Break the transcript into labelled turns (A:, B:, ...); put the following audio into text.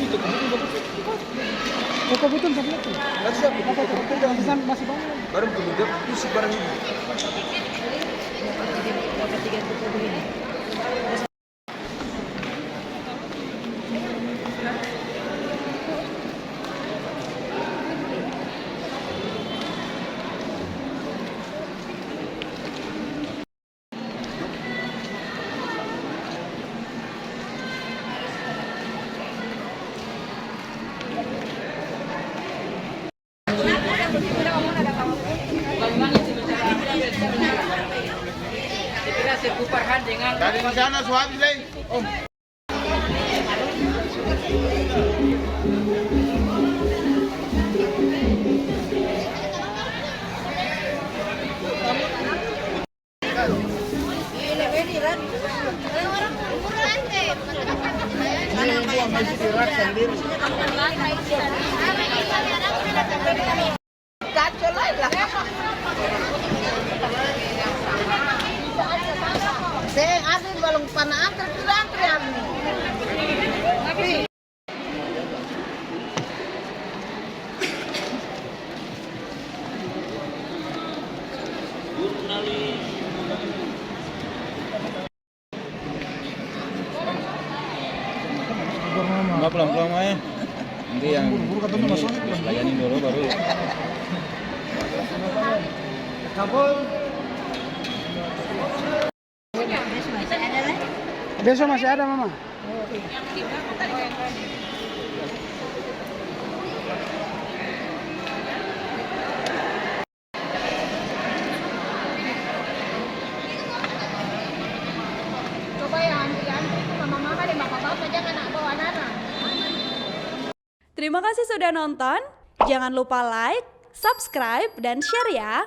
A: toko betul bagus.
B: Toko betul sampai itu.
A: Nanti siapa? Toko betul jangan
B: Masih bangun.
A: barang kemudian isi barang ini.
C: Dapat 3 toko begini.
D: Dari sana suami deh.
E: Saya ada balong panah antrian.
D: Nggak pelan-pelan aja. Nanti yang layanin dulu baru.
B: Besok masih ada, Mama.
E: Coba ya antri itu mama-mama dan bapak-bapak jangan bawa anak-anak.
F: Terima kasih sudah nonton. Jangan lupa like, subscribe, dan share ya.